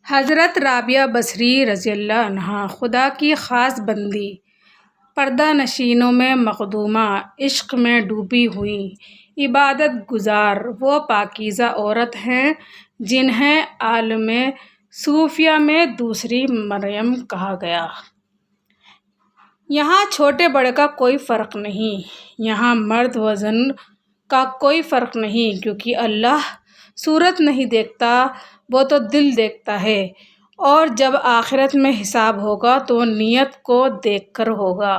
حضرت رابعہ بصری رضی اللہ عنہا خدا کی خاص بندی، پردہ نشینوں میں مخدومہ، عشق میں ڈوبی ہوئی، عبادت گزار وہ پاکیزہ عورت ہیں جنہیں عالم صوفیہ میں دوسری مریم کہا گیا۔ یہاں چھوٹے بڑے کا کوئی فرق نہیں، یہاں مرد و زن کا کوئی فرق نہیں، کیونکہ اللہ صورت نہیں دیکھتا، وہ تو دل دیکھتا ہے، اور جب آخرت میں حساب ہوگا تو نیت کو دیکھ کر ہوگا۔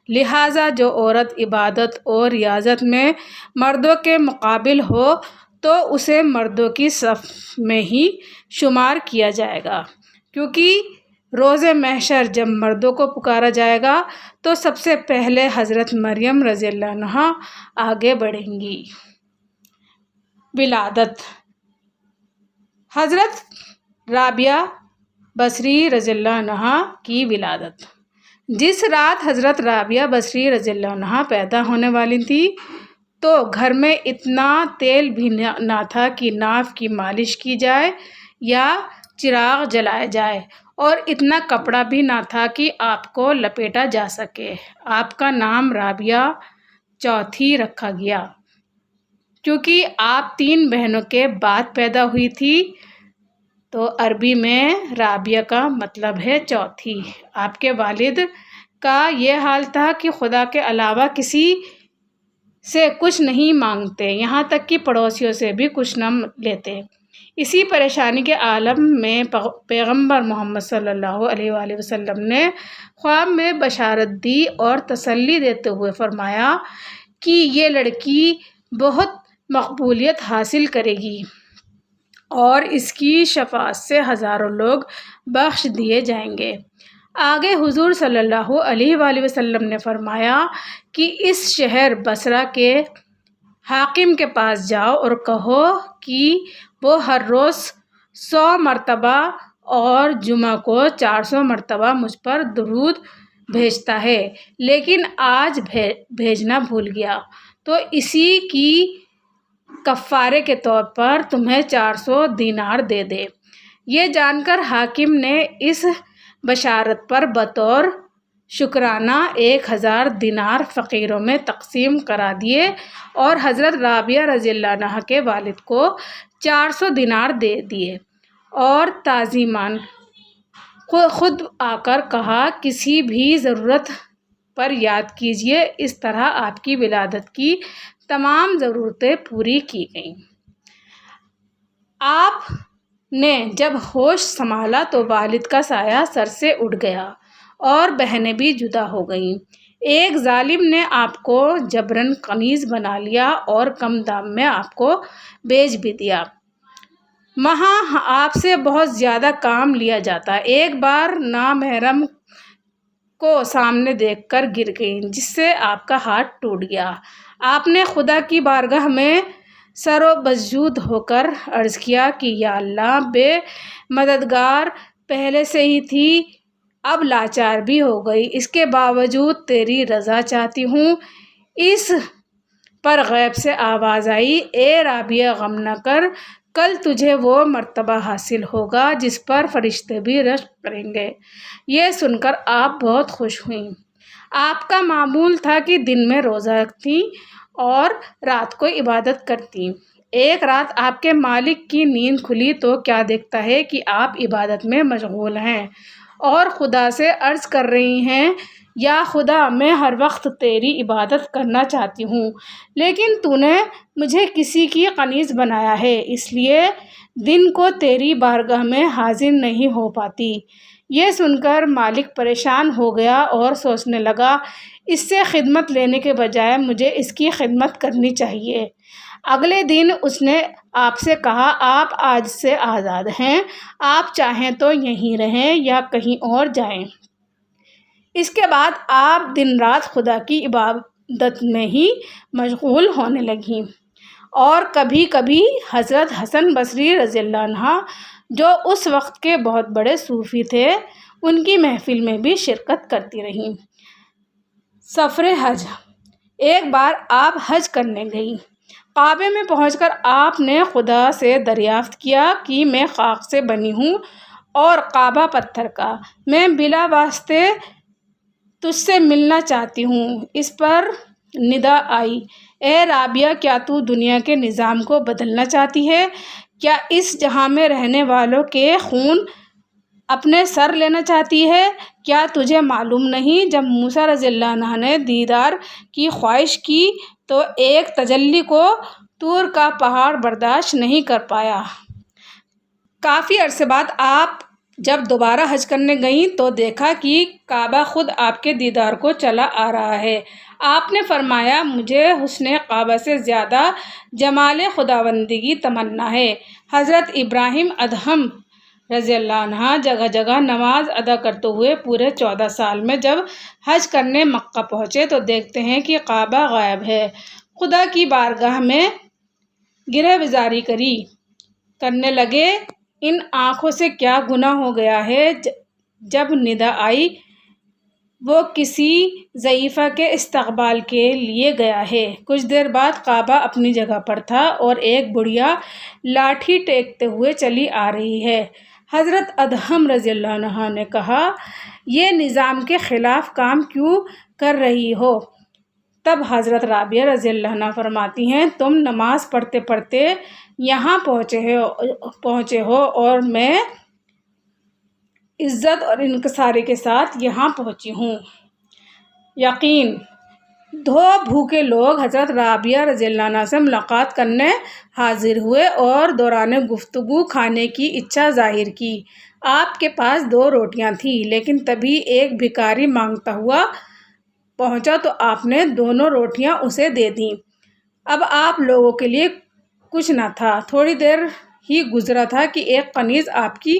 لہٰذا جو عورت عبادت اور ریاضت میں مردوں کے مقابل ہو تو اسے مردوں کی صف میں ہی شمار کیا جائے گا، کیونکہ روز محشر جب مردوں کو پکارا جائے گا تو سب سے پہلے حضرت مریم رضی اللہ عنہا آگے بڑھیں گی۔ ولادت حضرت رابعہ بصری رضی اللہ عنہا کی ولادت۔ جس رات حضرت رابعہ بصری رضی اللہ عنہا پیدا ہونے والی تھی تو گھر میں اتنا تیل بھی نہ تھا کہ ناف کی مالش کی جائے یا چراغ جلایا جائے، اور اتنا کپڑا بھی نہ تھا کہ آپ کو لپیٹا جا سکے۔ آپ کا نام رابعہ چوتھی رکھا گیا، کیونکہ آپ 3 بہنوں کے بعد پیدا ہوئی تھی، تو عربی میں رابعہ کا مطلب ہے چوتھی۔ آپ کے والد کا یہ حال تھا کہ خدا کے علاوہ کسی سے کچھ نہیں مانگتے، یہاں تک کہ پڑوسیوں سے بھی کچھ نہ لیتے۔ اسی پریشانی کے عالم میں پیغمبر محمد صلی اللہ علیہ وآلہ وسلم نے خواب میں بشارت دی اور تسلی دیتے ہوئے فرمایا کہ یہ لڑکی بہت مقبولیت حاصل کرے گی اور اس کی شفاعت سے ہزاروں لوگ بخش دیے جائیں گے۔ آگے حضور صلی اللہ علیہ وآلہ وسلم نے فرمایا کہ اس شہر بصرہ کے حاکم کے پاس جاؤ اور کہو کہ وہ ہر روز 100 مرتبہ اور جمعہ کو 400 مرتبہ مجھ پر درود بھیجتا ہے، لیکن آج بھیجنا بھول گیا، تو اسی کی کفارے کے طور پر تمہیں 400 دینار دے دے۔ یہ جان کر حاکم نے اس بشارت پر بطور شکرانہ 1000 دینار فقیروں میں تقسیم کرا دیے اور حضرت رابعہ رضی اللہ عنہا کے والد کو 400 دینار دے دیے، اور تعظیماً خود آ کر کہا کسی بھی ضرورت پر یاد کیجیے۔ اس طرح آپ کی ولادت کی تمام ضرورتیں پوری کی گئیں۔ آپ نے جب ہوش سنبھالا تو والد کا سایہ سر سے اٹھ گیا اور بہنیں بھی جدا ہو گئیں۔ ایک ظالم نے آپ کو جبراً کنیز بنا لیا اور کم دام میں آپ کو بیچ بھی دیا۔ وہاں آپ سے بہت زیادہ کام لیا جاتا۔ ایک بار نامحرم کو سامنے دیکھ کر گر گئیں، جس سے آپ کا ہاتھ ٹوٹ گیا۔ آپ نے خدا کی بارگاہ میں سر و مسجود ہو کر عرض کیا کہ یا اللہ، بے مددگار پہلے سے ہی تھی، اب لاچار بھی ہو گئی، اس کے باوجود تیری رضا چاہتی ہوں۔ اس پر غیب سے آواز آئی، اے رابعہ غم نہ کر، کل تجھے وہ مرتبہ حاصل ہوگا جس پر فرشتے بھی رشک کریں گے۔ یہ سن کر آپ بہت خوش ہوئیں۔ آپ کا معمول تھا کہ دن میں روزہ رکھتیں اور رات کو عبادت کرتیں۔ ایک رات آپ کے مالک کی نیند کھلی تو کیا دیکھتا ہے کہ آپ عبادت میں مشغول ہیں اور خدا سے عرض کر رہی ہیں، یا خدا، میں ہر وقت تیری عبادت کرنا چاہتی ہوں، لیکن تو نے مجھے کسی کی کنیز بنایا ہے، اس لیے دن کو تیری بارگاہ میں حاضر نہیں ہو پاتی۔ یہ سن کر مالک پریشان ہو گیا اور سوچنے لگا، اس سے خدمت لینے کے بجائے مجھے اس کی خدمت کرنی چاہیے۔ اگلے دن اس نے آپ سے کہا، آپ آج سے آزاد ہیں، آپ چاہیں تو یہیں رہیں یا کہیں اور جائیں۔ اس کے بعد آپ دن رات خدا کی عبادت میں ہی مشغول ہونے لگیں، اور کبھی کبھی حضرت حسن بصری رضی اللہ عنہ، جو اس وقت کے بہت بڑے صوفی تھے، ان کی محفل میں بھی شرکت کرتی رہیں۔ سفر حج۔ ایک بار آپ حج کرنے گئیں۔ کعبے میں پہنچ کر آپ نے خدا سے دریافت کیا کہ میں خاک سے بنی ہوں اور کعبہ پتھر کا۔ میں بلا واسطے تجھ سے ملنا چاہتی ہوں۔ اس پر ندا آئی، اے رابعہ، کیا تو دنیا کے نظام کو بدلنا چاہتی ہے؟ کیا اس جہاں میں رہنے والوں کے خون اپنے سر لینا چاہتی ہے؟ کیا تجھے معلوم نہیں جب موسیٰ رضی اللہ عنہ نے دیدار کی خواہش کی تو ایک تجلی کو طور کا پہاڑ برداشت نہیں کر پایا۔ کافی عرصے بعد آپ جب دوبارہ حج کرنے گئیں تو دیکھا کہ کعبہ خود آپ کے دیدار کو چلا آ رہا ہے۔ آپ نے فرمایا، مجھے حسن کعبہ سے زیادہ جمال خداوندی کی تمنا ہے۔ حضرت ابراہیم ادہم رضی اللہ عنہ جگہ جگہ نماز ادا کرتے ہوئے پورے 14 سال میں جب حج کرنے مکہ پہنچے تو دیکھتے ہیں کہ کعبہ غائب ہے۔ خدا کی بارگاہ میں گرہ وزاری کرنے لگے، ان آنکھوں سے کیا گناہ ہو گیا ہے۔ جب ندا آئی، وہ کسی ضعیفہ کے استقبال کے لیے گیا ہے۔ کچھ دیر بعد کعبہ اپنی جگہ پر تھا اور ایک بڑھیا لاٹھی ٹیکتے ہوئے چلی آ رہی ہے۔ حضرت ادہم رضی اللہ عنہ نے کہا، یہ نظام کے خلاف کام کیوں کر رہی ہو؟ تب حضرت رابعہ رضی اللہ عنہ فرماتی ہیں، تم نماز پڑھتے پڑھتے یہاں پہنچے ہو اور میں عزت اور انکساری کے ساتھ یہاں پہنچی ہوں۔ یقین دو بھوکے لوگ حضرت رابعہ رضی اللہ عنہ سے ملاقات کرنے حاضر ہوئے اور دوران گفتگو کھانے کی اچھا ظاہر کی۔ آپ کے پاس 2 روٹیاں تھیں، لیکن تبھی ایک بھکاری مانگتا ہوا پہنچا تو آپ نے دونوں روٹیاں اسے دے دیں۔ اب آپ لوگوں کے لیے کچھ نہ تھا۔ تھوڑی دیر ہی گزرا تھا کہ ایک کنیز آپ کی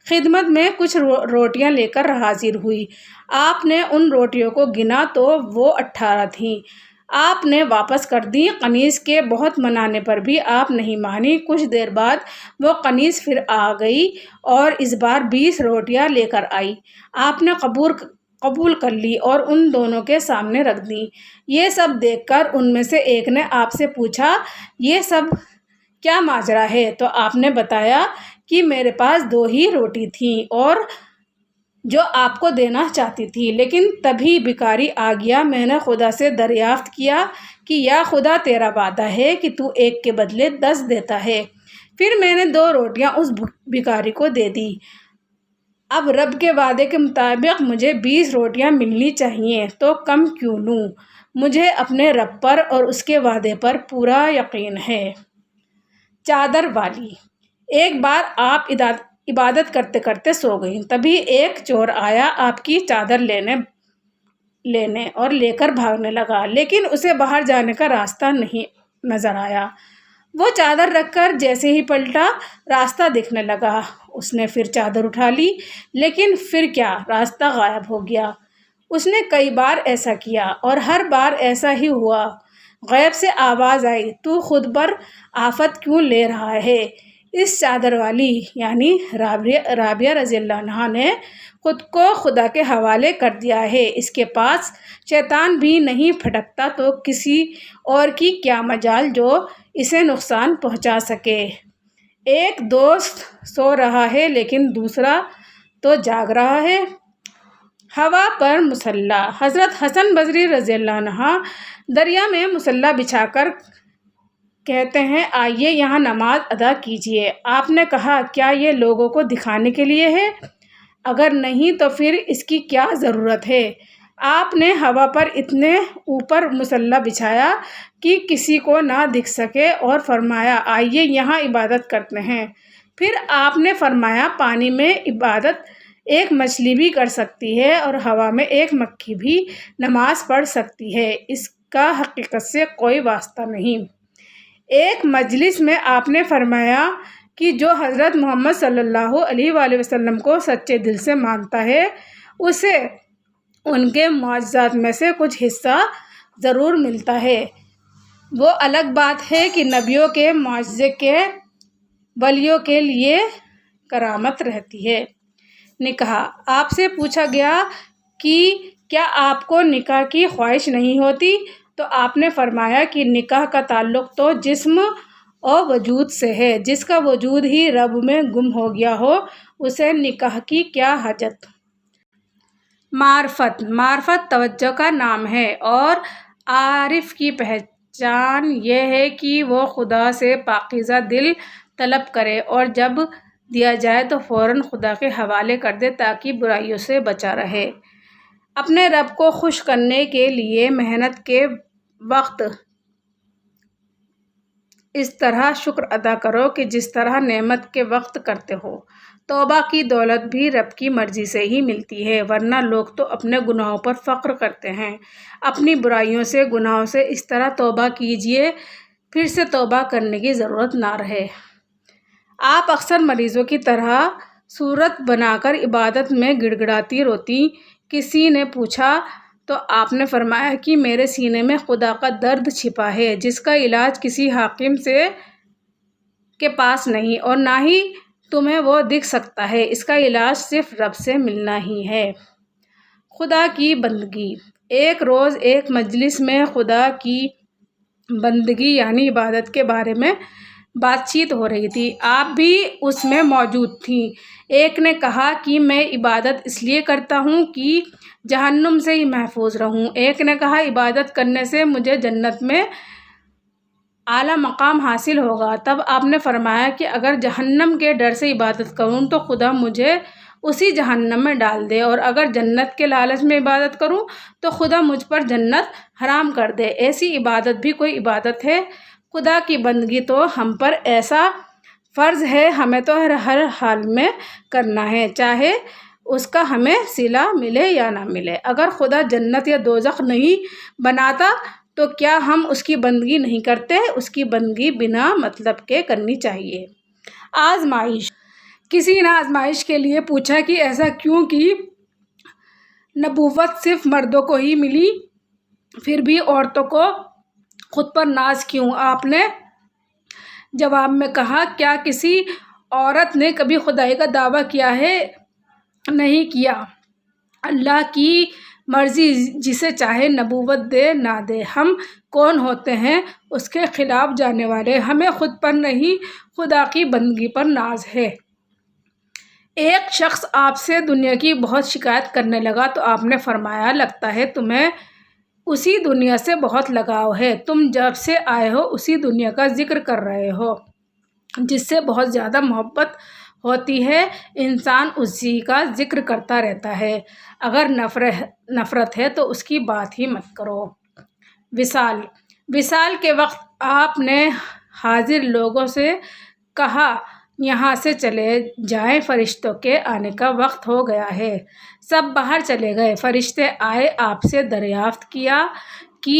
خدمت میں کچھ روٹیاں لے کر حاضر ہوئی۔ آپ نے ان روٹیوں کو گنا تو وہ 18 تھیں۔ آپ نے واپس کر دیں۔ کنیز کے بہت منانے پر بھی آپ نہیں مانی۔ کچھ دیر بعد وہ کنیز پھر آ گئی اور اس بار 20 روٹیاں لے کر آئی۔ آپ نے قبول کر لی اور ان دونوں کے سامنے رکھ دیں۔ یہ سب دیکھ کر ان میں سے ایک نے آپ سے پوچھا، یہ سب کیا ماجرا ہے؟ تو آپ نے بتایا کہ میرے پاس 2 ہی روٹی تھیں اور جو آپ کو دینا چاہتی تھی، لیکن تبھی بھکاری آ گیا۔ میں نے خدا سے دریافت کیا کہ یا خدا، تیرا وعدہ ہے کہ تو ایک کے بدلے 10 دیتا ہے۔ پھر میں نے 2 روٹیاں اس بھکاری کو دے دی۔ اب رب کے وعدے کے مطابق مجھے 20 روٹیاں ملنی چاہیے، تو کم کیوں لوں؟ مجھے اپنے رب پر اور اس کے وعدے پر پورا یقین ہے۔ چادر والی۔ ایک بار آپ عبادت کرتے کرتے سو گئیں، تبھی ایک چور آیا آپ کی چادر لینے اور لے کر بھاگنے لگا، لیکن اسے باہر جانے کا راستہ نہیں نظر آیا۔ وہ چادر رکھ کر جیسے ہی پلٹا، راستہ دکھنے لگا۔ اس نے پھر چادر اٹھا لی، لیکن پھر کیا، راستہ غائب ہو گیا۔ اس نے کئی بار ایسا کیا اور ہر بار ایسا ہی ہوا۔ غیب سے آواز آئی، تو خود پر آفت کیوں لے رہا ہے؟ اس چادر والی یعنی رابعہ رضی اللہ عنہا نے خود کو خدا کے حوالے کر دیا ہے۔ اس کے پاس شیطان بھی نہیں پھٹکتا تو کسی اور کی کیا مجال جو اسے نقصان پہنچا سکے۔ ایک دوست سو رہا ہے لیکن دوسرا تو جاگ رہا ہے۔ ہوا پر مصلی۔ حضرت حسن بصری رضی اللہ عنہ دریا میں مصلی بچھا کر کہتے ہیں، آئیے یہاں نماز ادا کیجیے۔ آپ نے کہا، کیا یہ لوگوں کو دکھانے کے لیے ہے؟ اگر نہیں تو پھر اس کی کیا ضرورت ہے؟ آپ نے ہوا پر اتنے اوپر مصلی بچھایا کہ کسی کو نہ دکھ سکے اور فرمایا، آئیے یہاں عبادت کرتے ہیں۔ پھر آپ نے فرمایا، پانی میں عبادت ایک مچھلی بھی کر سکتی ہے اور ہوا میں ایک مکھی بھی نماز پڑھ سکتی ہے، اس کا حقیقت سے کوئی واسطہ نہیں۔ ایک مجلس میں آپ نے فرمایا کہ جو حضرت محمد صلی اللہ علیہ وآلہ وسلم کو سچے دل سے مانتا ہے، اسے ان کے معجزات میں سے کچھ حصہ ضرور ملتا ہے۔ وہ الگ بات ہے کہ نبیوں کے معجزے کے ولیوں کے لیے کرامت رہتی ہے۔ نکاح۔ آپ سے پوچھا گیا کہ کیا آپ کو نکاح کی خواہش نہیں ہوتی؟ تو آپ نے فرمایا کہ نکاح کا تعلق تو جسم اور وجود سے ہے۔ جس کا وجود ہی رب میں گم ہو گیا ہو اسے نکاح کی کیا حاجت۔ معرفت توجہ کا نام ہے اور عارف کی پہچان یہ ہے کہ وہ خدا سے پاکیزہ دل طلب کرے اور جب دیا جائے تو فوراً خدا کے حوالے کر دے تاکہ برائیوں سے بچا رہے۔ اپنے رب کو خوش کرنے کے لیے محنت کے وقت اس طرح شکر ادا کرو کہ جس طرح نعمت کے وقت کرتے ہو۔ توبہ کی دولت بھی رب کی مرضی سے ہی ملتی ہے، ورنہ لوگ تو اپنے گناہوں پر فخر کرتے ہیں۔ اپنی برائیوں سے، گناہوں سے اس طرح توبہ کیجیے پھر سے توبہ کرنے کی ضرورت نہ رہے۔ آپ اکثر مریضوں کی طرح صورت بنا کر عبادت میں گڑ گڑاتی روتی۔ کسی نے پوچھا تو آپ نے فرمایا کہ میرے سینے میں خدا کا درد چھپا ہے جس کا علاج کسی حکیم کے پاس نہیں اور نہ ہی تمہیں وہ دکھ سکتا ہے، اس کا علاج صرف رب سے ملنا ہی ہے۔ خدا کی بندگی۔ ایک روز ایک مجلس میں خدا کی بندگی یعنی عبادت کے بارے میں بات چیت ہو رہی تھی، آپ بھی اس میں موجود تھیں۔ ایک نے کہا کہ میں عبادت اس لیے کرتا ہوں کہ جہنم سے ہی محفوظ رہوں۔ ایک نے کہا عبادت کرنے سے مجھے جنت میں اعلیٰ مقام حاصل ہوگا۔ تب آپ نے فرمایا کہ اگر جہنم کے ڈر سے عبادت کروں تو خدا مجھے اسی جہنم میں ڈال دے، اور اگر جنت کے لالچ میں عبادت کروں تو خدا مجھ پر جنت حرام کر دے۔ ایسی عبادت بھی کوئی عبادت ہے؟ خدا کی بندگی تو ہم پر ایسا فرض ہے، ہمیں تو ہر حال میں کرنا ہے، چاہے اس کا ہمیں صلہ ملے یا نہ ملے۔ اگر خدا جنت یا دوزخ نہیں بناتا تو کیا ہم اس کی بندگی نہیں کرتے؟ اس کی بندگی بنا مطلب کے کرنی چاہیے۔ آزمائش۔ کسی نے آزمائش کے لیے پوچھا کہ ایسا کیوں کہ نبوت صرف مردوں کو ہی ملی، پھر بھی عورتوں کو خود پر ناز کیوں؟ آپ نے جواب میں کہا، کیا کسی عورت نے کبھی خدائی کا دعویٰ کیا ہے؟ نہیں کیا۔ اللہ کی مرضی، جسے چاہے نبوت دے نہ دے۔ ہم کون ہوتے ہیں اس کے خلاف جانے والے؟ ہمیں خود پر نہیں خدا کی بندگی پر ناز ہے۔ ایک شخص آپ سے دنیا کی بہت شکایت کرنے لگا تو آپ نے فرمایا، لگتا ہے تمہیں اسی دنیا سے بہت لگاؤ ہے، تم جب سے آئے ہو اسی دنیا کا ذکر کر رہے ہو جس سے بہت زیادہ محبت ہوتی ہے، انسان اسی کا ذکر کرتا رہتا ہے، اگر نفرت ہے تو اس کی بات ہی مت کرو۔ وصال کے وقت آپ نے حاضر لوگوں سے کہا، یہاں سے چلے جائیں، فرشتوں کے آنے کا وقت ہو گیا ہے۔ سب باہر چلے گئے۔ فرشتے آئے، آپ سے دریافت کیا کہ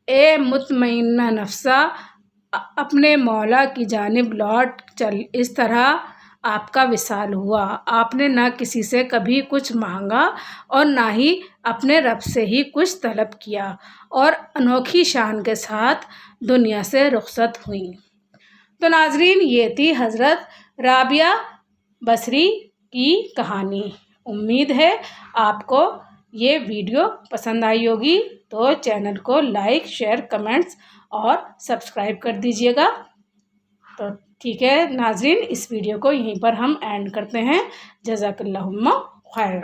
اے مطمئنہ نفسا، اپنے مولا کی جانب لوٹ چل۔ اس طرح آپ کا وصال ہوا۔ آپ نے نہ کسی سے کبھی کچھ مانگا اور نہ ہی اپنے رب سے ہی کچھ طلب کیا، اور انوکھی شان کے ساتھ دنیا سے رخصت ہوئیں۔ تو ناظرین، یہ تھی حضرت رابعہ بصری کی کہانی۔ امید ہے آپ کو یہ ویڈیو پسند آئی ہوگی، تو چینل کو لائک، شیئر، کمنٹس اور سبسکرائب کر دیجیے گا۔ تو ٹھیک ہے ناظرین، اس ویڈیو کو یہیں پر ہم اینڈ کرتے ہیں۔ جزاک اللہم خیر۔